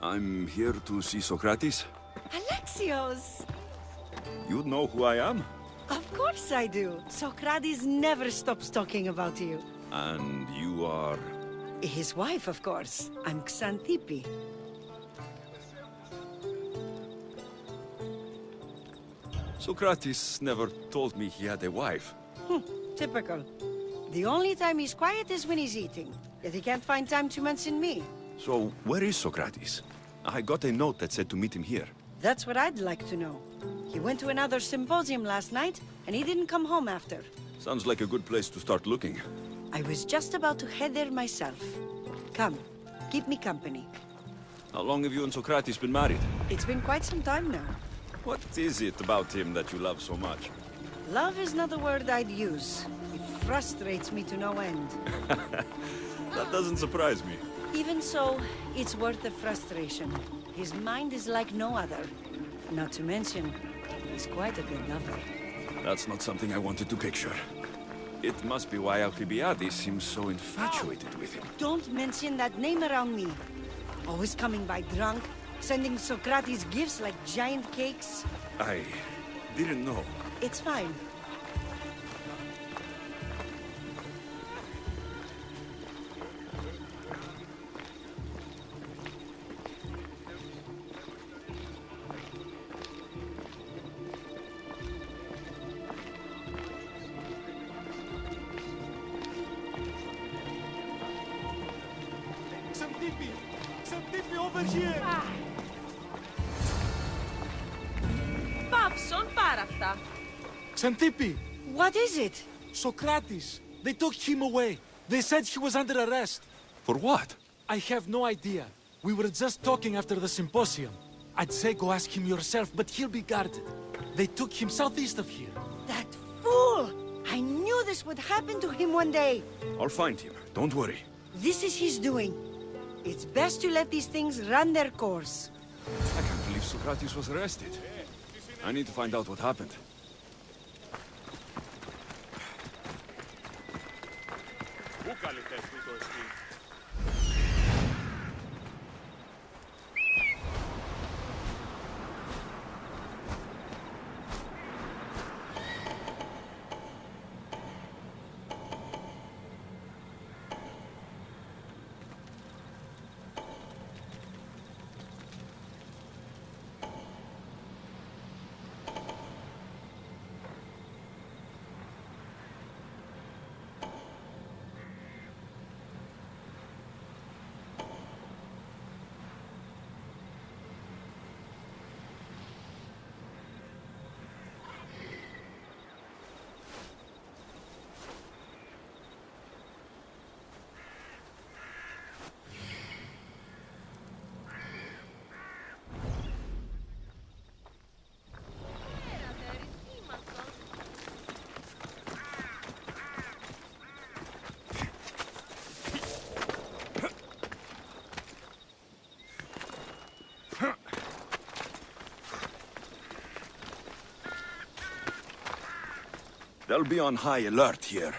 I'm here to see Sokrates. Alexios! You know who I am? Of course I do. Sokrates never stops talking about you. And you are... His wife, of course. I'm Xanthippe. Sokrates never told me he had a wife. Typical. The only time he's quiet is when he's eating. Yet he can't find time to mention me. So, where is Sokrates? I got a note that said to meet him here. That's what I'd like to know. He went to another symposium last night, and he didn't come home after. Sounds like a good place to start looking. I was just about to head there myself. Come, keep me company. How long have you and Sokrates been married? It's been quite some time now. What is it about him that you love so much? Love is not the word I'd use. It frustrates me to no end. That doesn't surprise me. Even so, it's worth the frustration. His mind is like no other. Not to mention, he's quite a good lover. That's not something I wanted to picture. It must be why Alcibiades seems so infatuated with him. Don't mention that name around me. Always coming by drunk, sending Socrates gifts like giant cakes. I didn't know. It's fine. Xanthippe over here! Παύσον πάρα αυτά. Xanthippe! What is it? Sokrates! They took him away. They said he was under arrest. For what? I have no idea. We were just talking after the symposium. I'd say go ask him yourself, but he'll be guarded. They took him southeast of here. That fool! I knew this would happen to him one day. I'll find him. Don't worry. This is his doing. It's best to let these things run their course. I can't believe Sokrates was arrested. I need to find out what happened. They'll be on high alert here.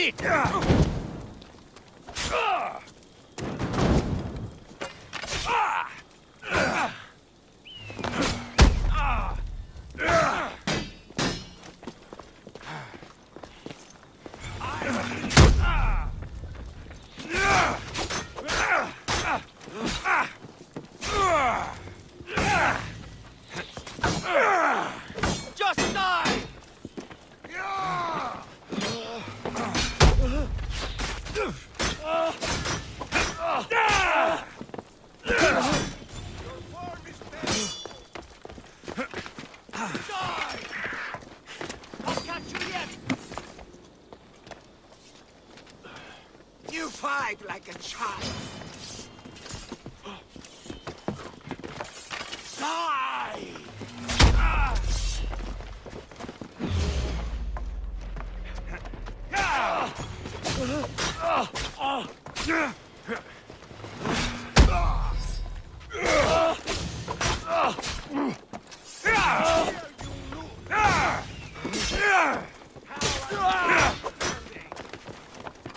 it! Just die! I'll catch you yet! You fight like a child. Die!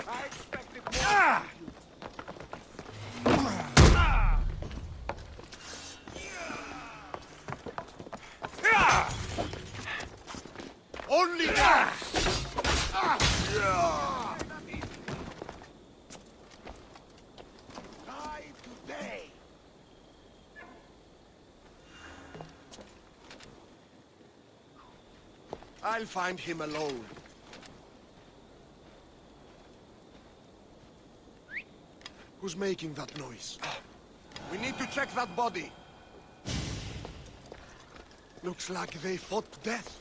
I expected more. Only die! Die today. I'll find him alone. Who's making that noise? We need to check that body. Looks like they fought to death.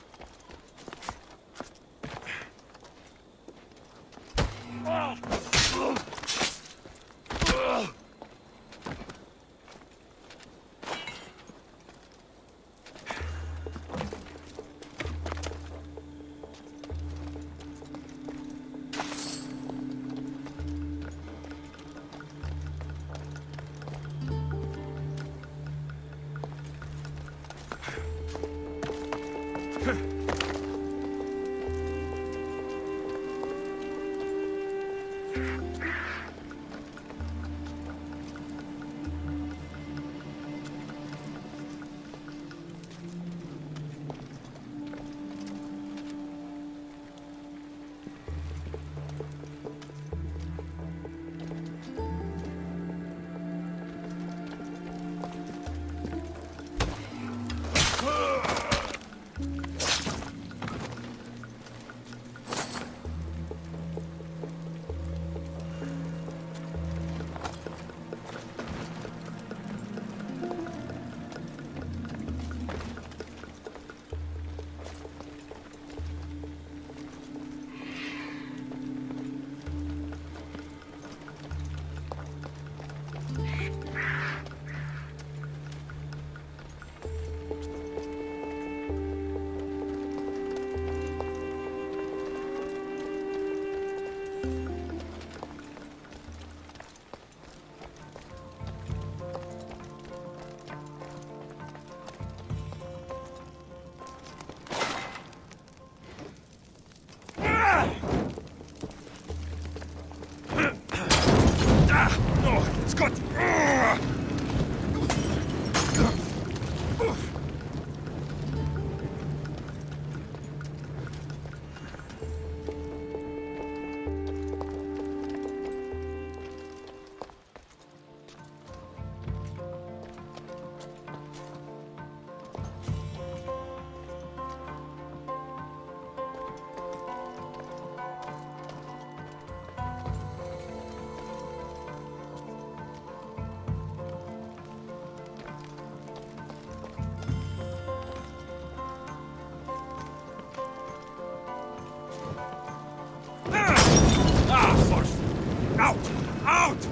Out! Out!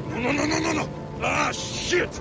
No, no, no, no, no, no! Ah, shit!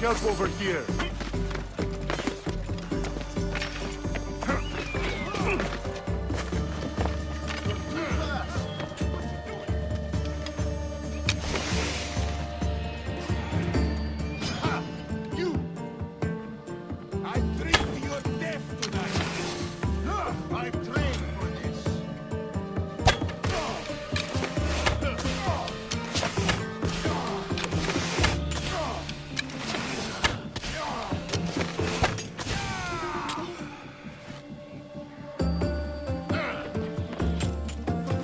help over here. You! I drink to your death tonight. I've trained for this.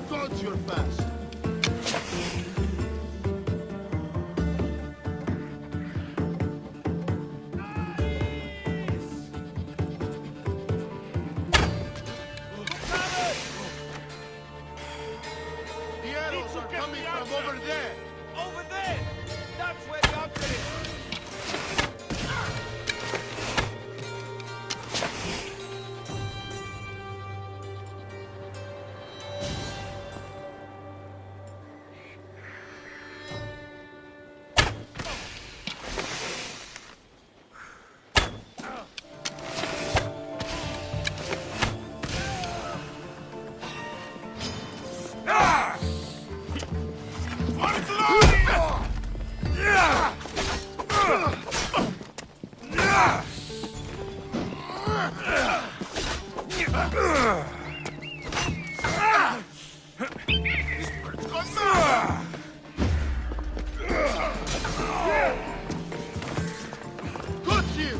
Dodge your fast. The arrows are coming from over there. Over there! That's where the object is! Got you!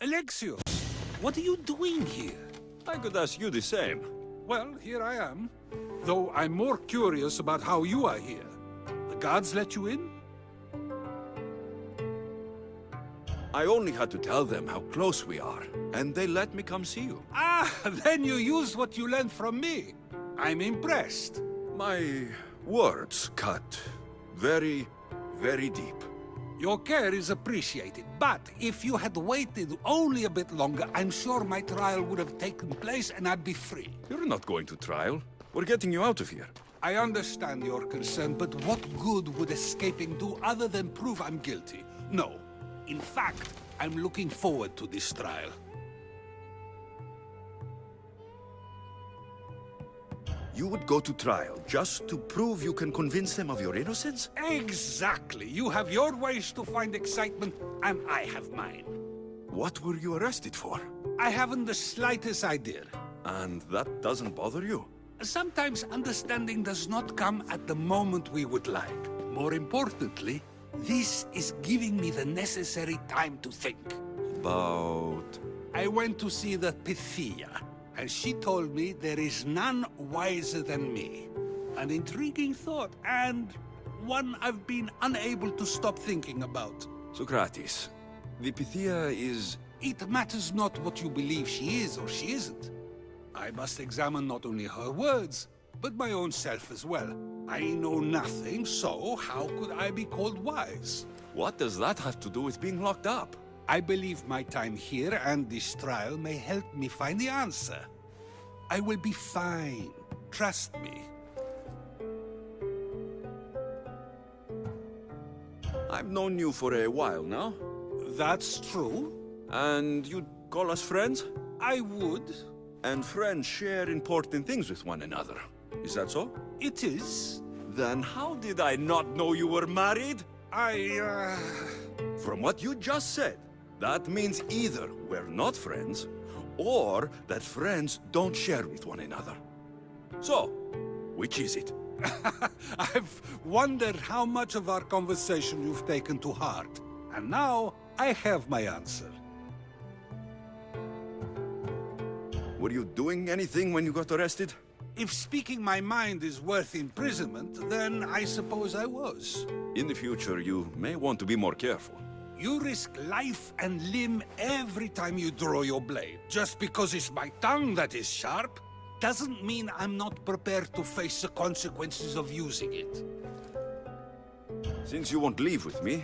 Alexious, what are you doing here? I could ask you the same. Well, here I am. Though I'm more curious about how you are here. The guards let you in? I only had to tell them how close we are, and they let me come see you. Ah, then you used what you learned from me. I'm impressed. My words cut very, very deep. Your care is appreciated, but if you had waited only a bit longer, I'm sure my trial would have taken place and I'd be free. You're not going to trial. We're getting you out of here. I understand your concern, but what good would escaping do other than prove I'm guilty? No. In fact, I'm looking forward to this trial. You would go to trial just to prove you can convince them of your innocence? Exactly. You have your ways to find excitement, and I have mine. What were you arrested for? I haven't the slightest idea. And that doesn't bother you? Sometimes understanding does not come at the moment we would like. More importantly, this is giving me the necessary time to think. About... I went to see the Pythia, and she told me there is none wiser than me. An intriguing thought, and one I've been unable to stop thinking about. Sokrates, the Pythia is... It matters not what you believe she is or she isn't. I must examine not only her words, but my own self as well. I know nothing, so how could I be called wise? What does that have to do with being locked up? I believe my time here and this trial may help me find the answer. I will be fine. Trust me. I've known you for a while now, That's true. and you'd call us friends? I would. And friends share important things with one another. Is that so? It is. Then how did I not know you were married? From what you just said, that means either we're not friends, or that friends don't share with one another. So, which is it? I've wondered how much of our conversation you've taken to heart. And now, I have my answer. Were you doing anything when you got arrested? If speaking my mind is worth imprisonment, then I suppose I was. In the future, you may want to be more careful. You risk life and limb every time you draw your blade. Just because it's my tongue that is sharp, doesn't mean I'm not prepared to face the consequences of using it. Since you won't leave with me,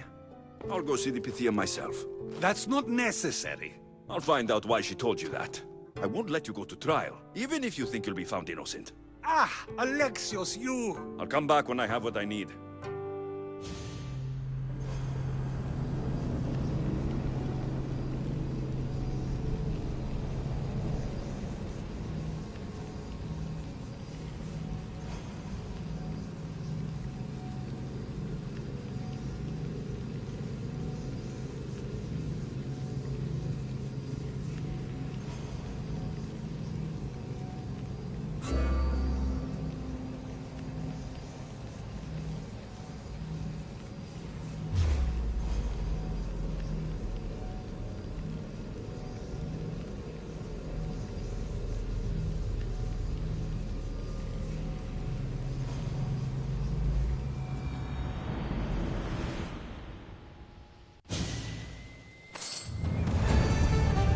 I'll go see the Pythia myself. That's not necessary. I'll find out why she told you that. I won't let you go to trial, even if you think you'll be found innocent. Ah, Alexios, you... I'll come back when I have what I need.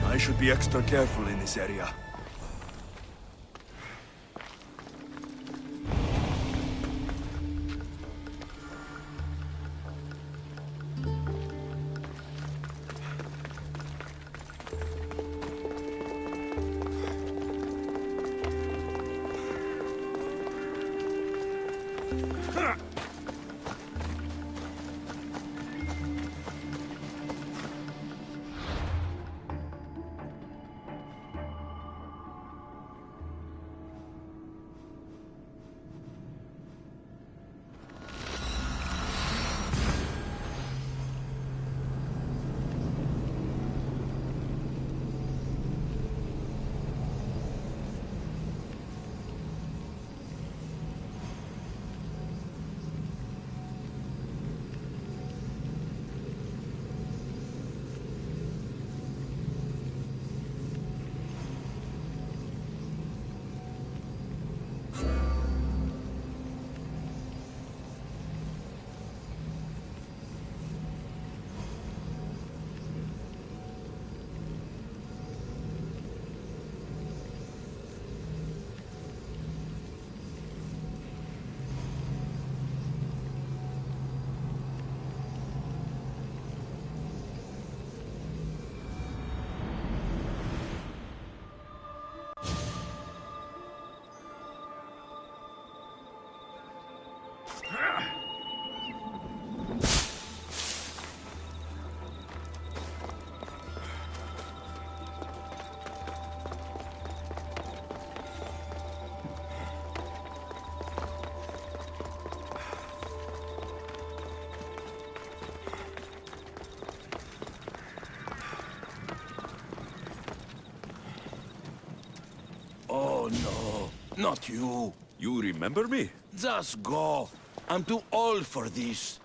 I should be extra careful in this area. Oh no, not you. You remember me? Just go. I'm too old for this.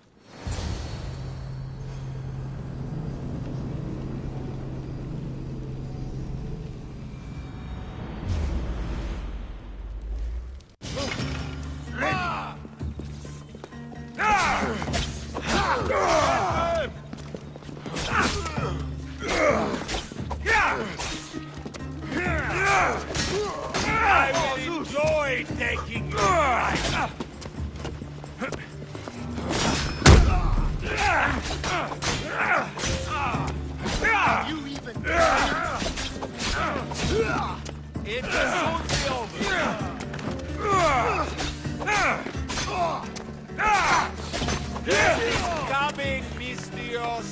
I will enjoy taking you You even... It will soon be over. Death is coming, Mistios.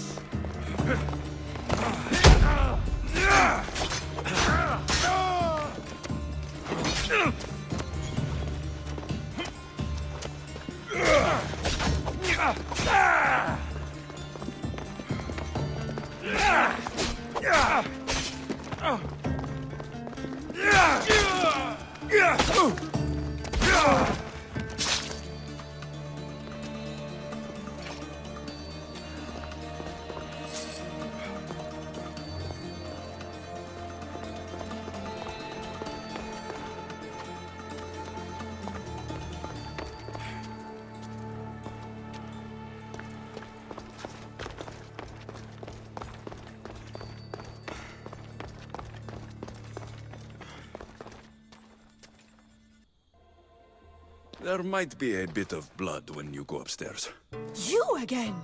There might be a bit of blood when you go upstairs. You again?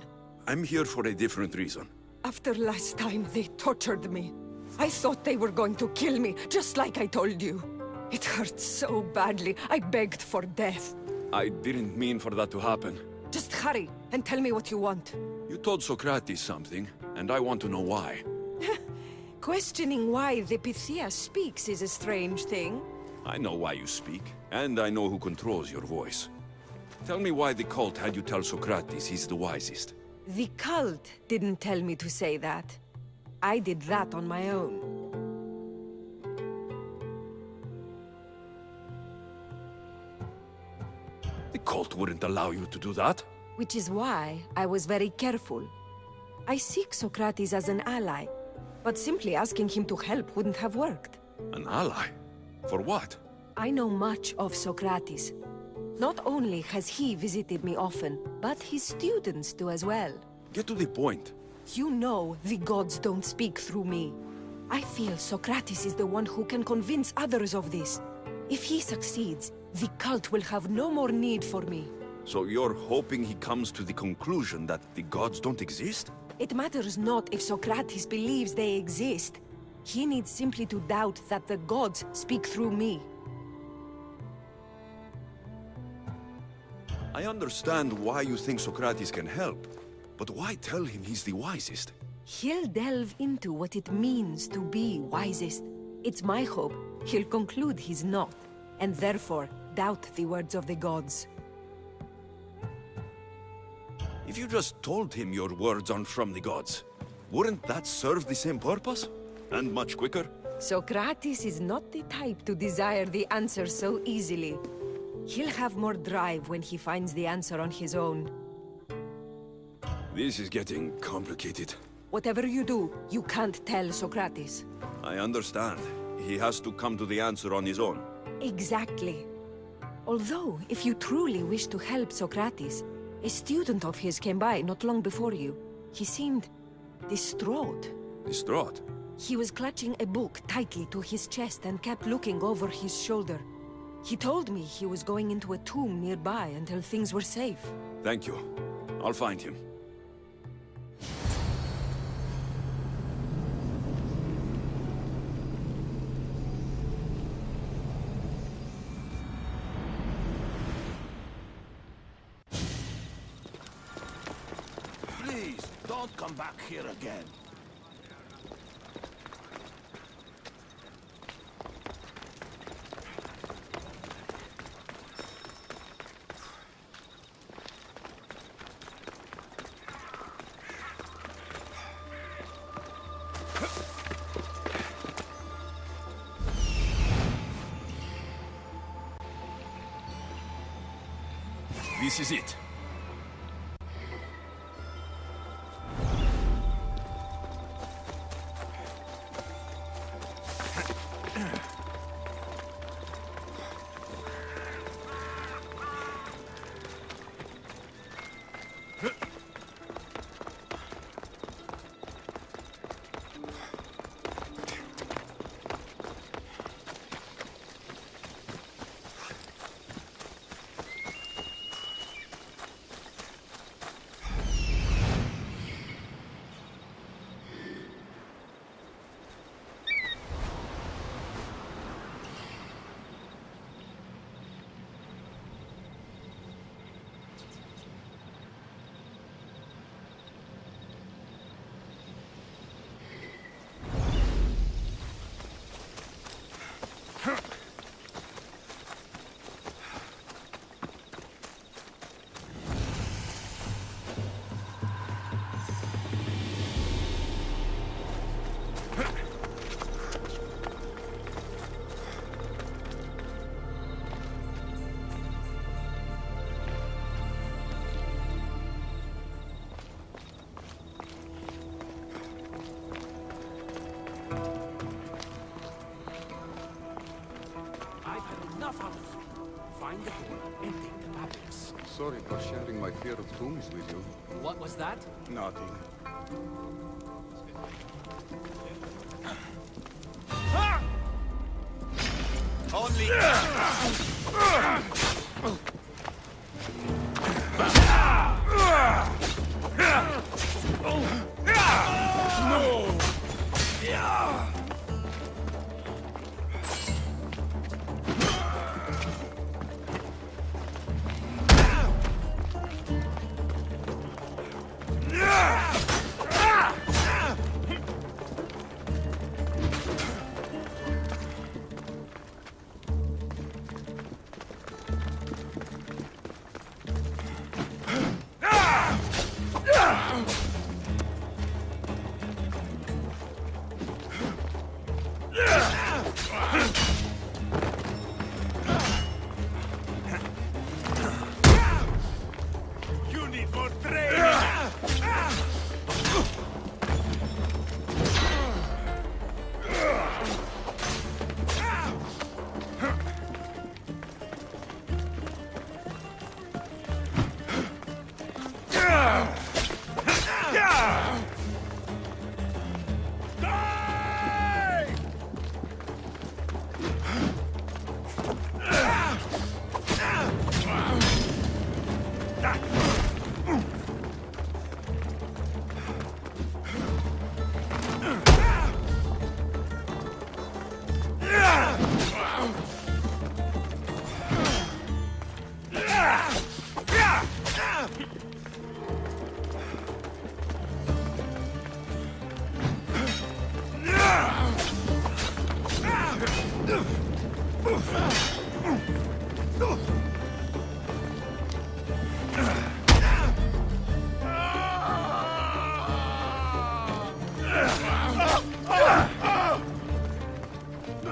I'm here for a different reason. After last time, they tortured me. I thought they were going to kill me, just like I told you. It hurt so badly, I begged for death. I didn't mean for that to happen. Just hurry, and tell me what you want. You told Sokrates something, and I want to know why. Questioning why the Pythia speaks is a strange thing. I know why you speak, and I know who controls your voice. Tell me why the cult had you tell Sokrates he's the wisest. The cult didn't tell me to say that. I did that on my own. The cult wouldn't allow you to do that. Which is why I was very careful. I seek Sokrates as an ally, but simply asking him to help wouldn't have worked. An ally? For what? I know much of Sokrates. Not only has he visited me often, but his students do as well. Get to the point. You know the gods don't speak through me. I feel Sokrates is the one who can convince others of this. If he succeeds, the cult will have no more need for me. So you're hoping he comes to the conclusion that the gods don't exist? It matters not if Sokrates believes they exist. He needs simply to doubt that the gods speak through me. I understand why you think Sokrates can help, but why tell him he's the wisest? He'll delve into what it means to be wisest. It's my hope he'll conclude he's not, and therefore doubt the words of the gods. If you just told him your words aren't from the gods, wouldn't that serve the same purpose? And much quicker? Sokrates is not the type to desire the answer so easily. He'll have more drive when he finds the answer on his own. This is getting complicated. Whatever you do, you can't tell Sokrates. I understand. He has to come to the answer on his own. Exactly. Although, if you truly wish to help Sokrates, a student of his came by not long before you. He seemed distraught. Distraught? He was clutching a book tightly to his chest and kept looking over his shoulder. He told me he was going into a tomb nearby until things were safe. Thank you. I'll find him. Please, don't come back here again. This is it. bring my fear of tombs with you. What was that? Nothing. Only... You need more training!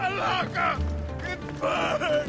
Alaka! It burns!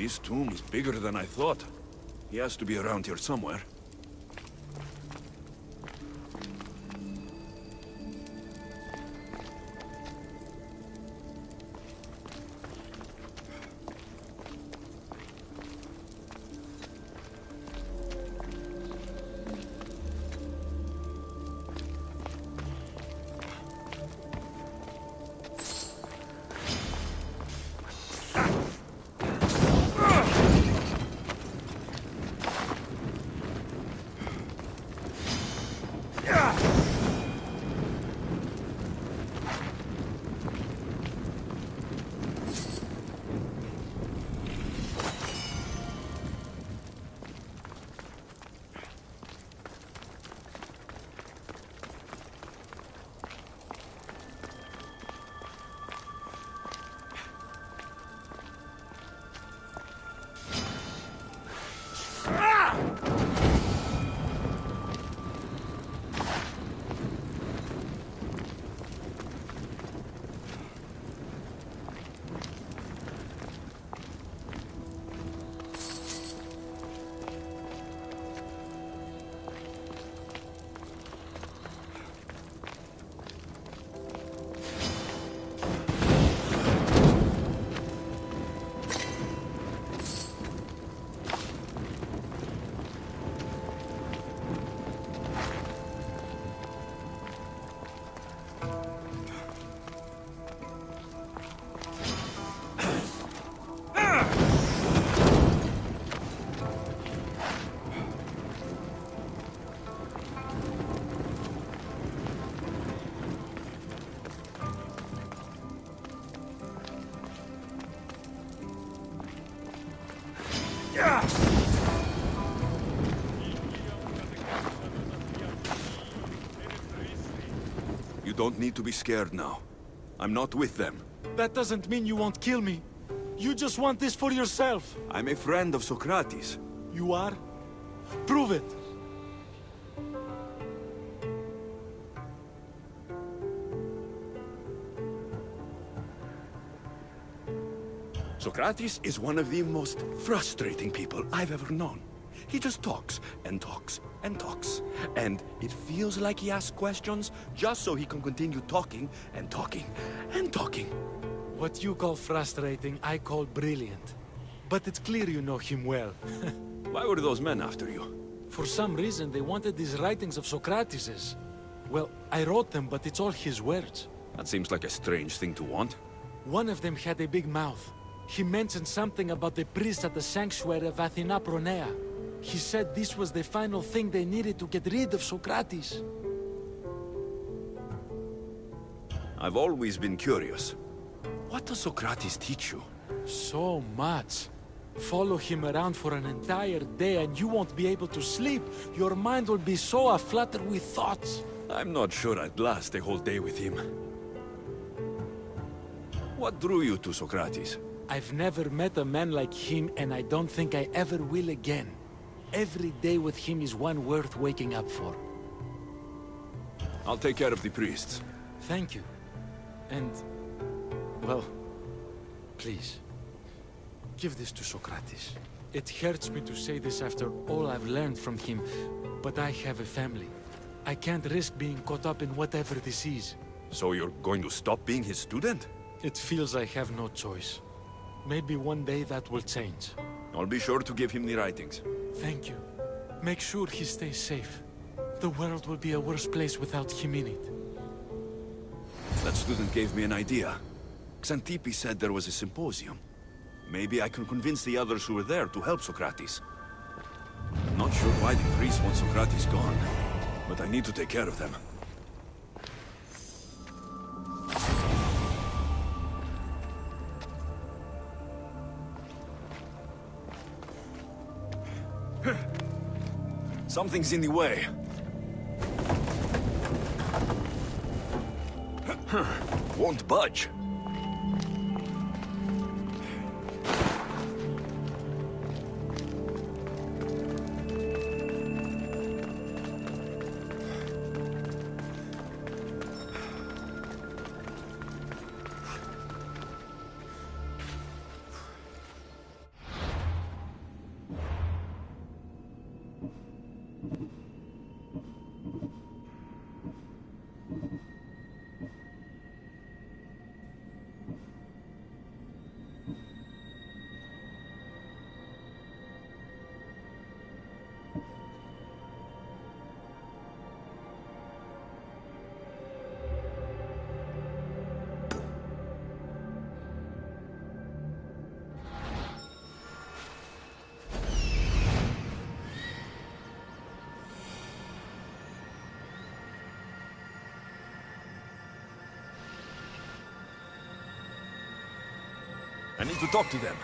This tomb is bigger than I thought. He has to be around here somewhere. You don't need to be scared now. I'm not with them. That doesn't mean you won't kill me. You just want this for yourself. I'm a friend of Sokrates. You are? Prove it. Sokrates is one of the most frustrating people I've ever known. He just talks and talks and talks. And it feels like he asks questions just so he can continue talking and talking and talking. What you call frustrating, I call brilliant. But it's clear you know him well. Why were those men after you? For some reason, they wanted these writings of Socrates's. Well, I wrote them, but it's all his words. That seems like a strange thing to want. One of them had a big mouth. He mentioned something about the priest at the sanctuary of Athena Pronea. He said this was the final thing they needed to get rid of Socrates. I've always been curious. What does Socrates teach you? So much. Follow him around for an entire day and you won't be able to sleep. Your mind will be so aflutter with thoughts. I'm not sure I'd last a whole day with him. What drew you to Socrates? I've never met a man like him and I don't think I ever will again. Every day with him is one worth waking up for. I'll take care of the priests. Thank you. And, well, please, give this to Socrates. It hurts me to say this after all I've learned from him, but I have a family. I can't risk being caught up in whatever this is. So you're going to stop being his student? It feels I have no choice. Maybe one day that will change. I'll be sure to give him the writings. Thank you. Make sure he stays safe. The world will be a worse place without him in it. That student gave me an idea. Xantippe said there was a symposium. Maybe I can convince the others who were there to help Socrates. I'm not sure why the priests want Socrates gone, but I need to take care of them. Something's in the way. Won't budge. I need to talk to them.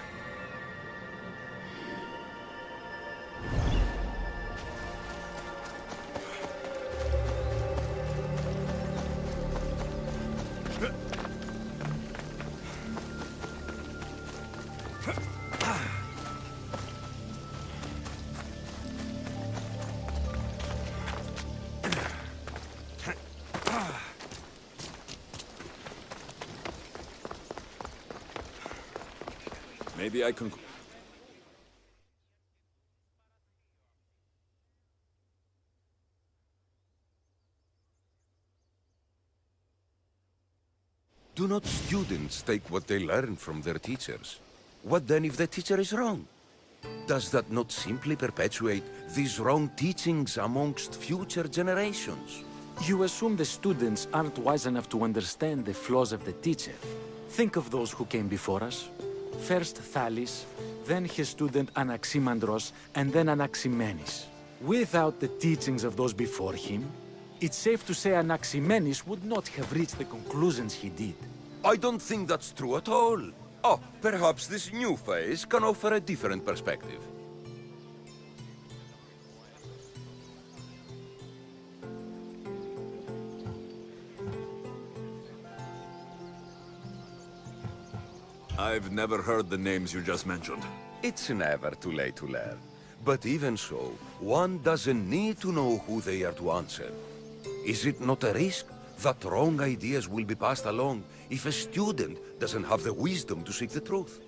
Maybe I can... Do not students take what they learn from their teachers? What then if the teacher is wrong? Does that not simply perpetuate these wrong teachings amongst future generations? You assume the students aren't wise enough to understand the flaws of the teacher. Think of those who came before us. First Thales, then his student Anaximandros, and then Anaximenes. Without the teachings of those before him, it's safe to say Anaximenes would not have reached the conclusions he did. I don't think that's true at all. Oh, perhaps this new phase can offer a different perspective. I've never heard the names you just mentioned. It's never too late to learn. But even so, one doesn't need to know who they are to answer. Is it not a risk that wrong ideas will be passed along if a student doesn't have the wisdom to seek the truth?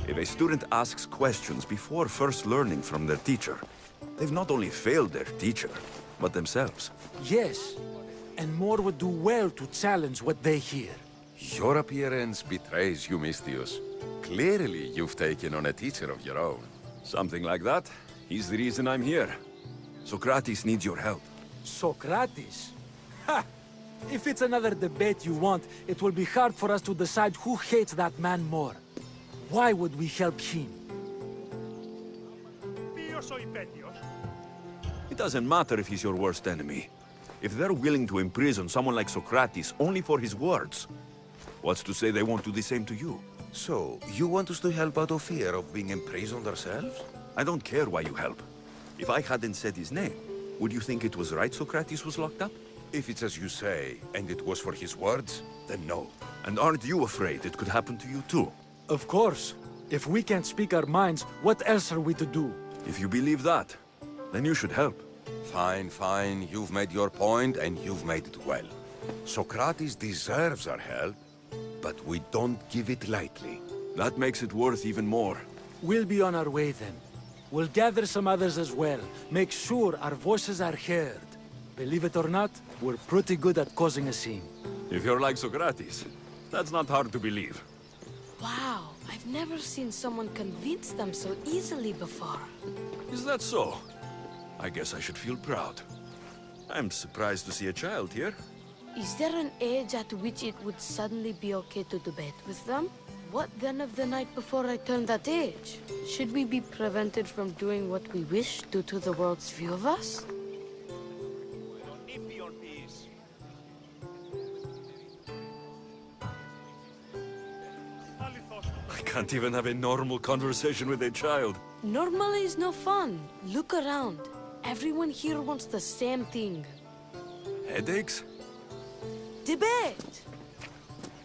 If a student asks questions before first learning from their teacher, they've not only failed their teacher, but themselves. Yes, and more would do well to challenge what they hear. Your appearance betrays you, Mystius. Clearly, you've taken on a teacher of your own. Something like that. He's the reason I'm here. Sokrates needs your help. Sokrates? Ha! If it's another debate you want, it will be hard for us to decide who hates that man more. Why would we help him? It doesn't matter if he's your worst enemy. If they're willing to imprison someone like Sokrates only for his words, what's to say they won't do the same to you? So, you want us to help out of fear of being imprisoned ourselves? I don't care why you help. If I hadn't said his name, would you think it was right Sokrates was locked up? If it's as you say, and it was for his words, then no. And aren't you afraid it could happen to you too? Of course. If we can't speak our minds, what else are we to do? If you believe that, then you should help. Fine, fine. You've made your point, and you've made it well. Sokrates deserves our help, but we don't give it lightly. That makes it worth even more. We'll be on our way then. We'll gather some others as well. Make sure our voices are heard. Believe it or not, we're pretty good at causing a scene. If you're like Sokrates, that's not hard to believe. Wow, I've never seen someone convince them so easily before. Is that so? I guess I should feel proud. I'm surprised to see a child here. Is there an age at which it would suddenly be okay to debate with them? What then of the night before I turned that age? Should we be prevented from doing what we wish due to the world's view of us? I can't even have a normal conversation with a child. Normal is no fun. Look around. Everyone here wants the same thing. Headaches? Debate!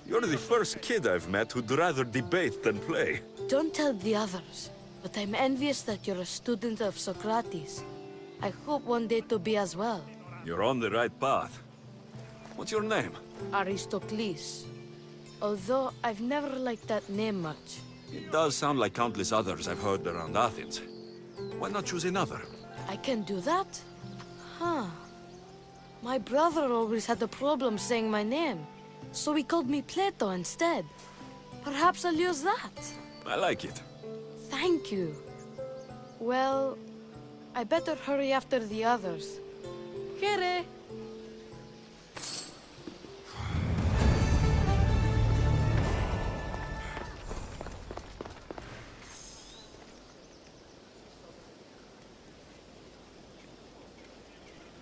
You're the first kid I've met who'd rather debate than play. Don't tell the others, but I'm envious that you're a student of Sokrates. I hope one day to be as well. You're on the right path. What's your name? Aristocles. Although I've never liked that name much. It does sound like countless others I've heard around Athens. Why not choose another? I can do that? Huh. My brother always had a problem saying my name, so he called me Plato instead. Perhaps I'll use that. I like it. Thank you. Well, I better hurry after the others. Here.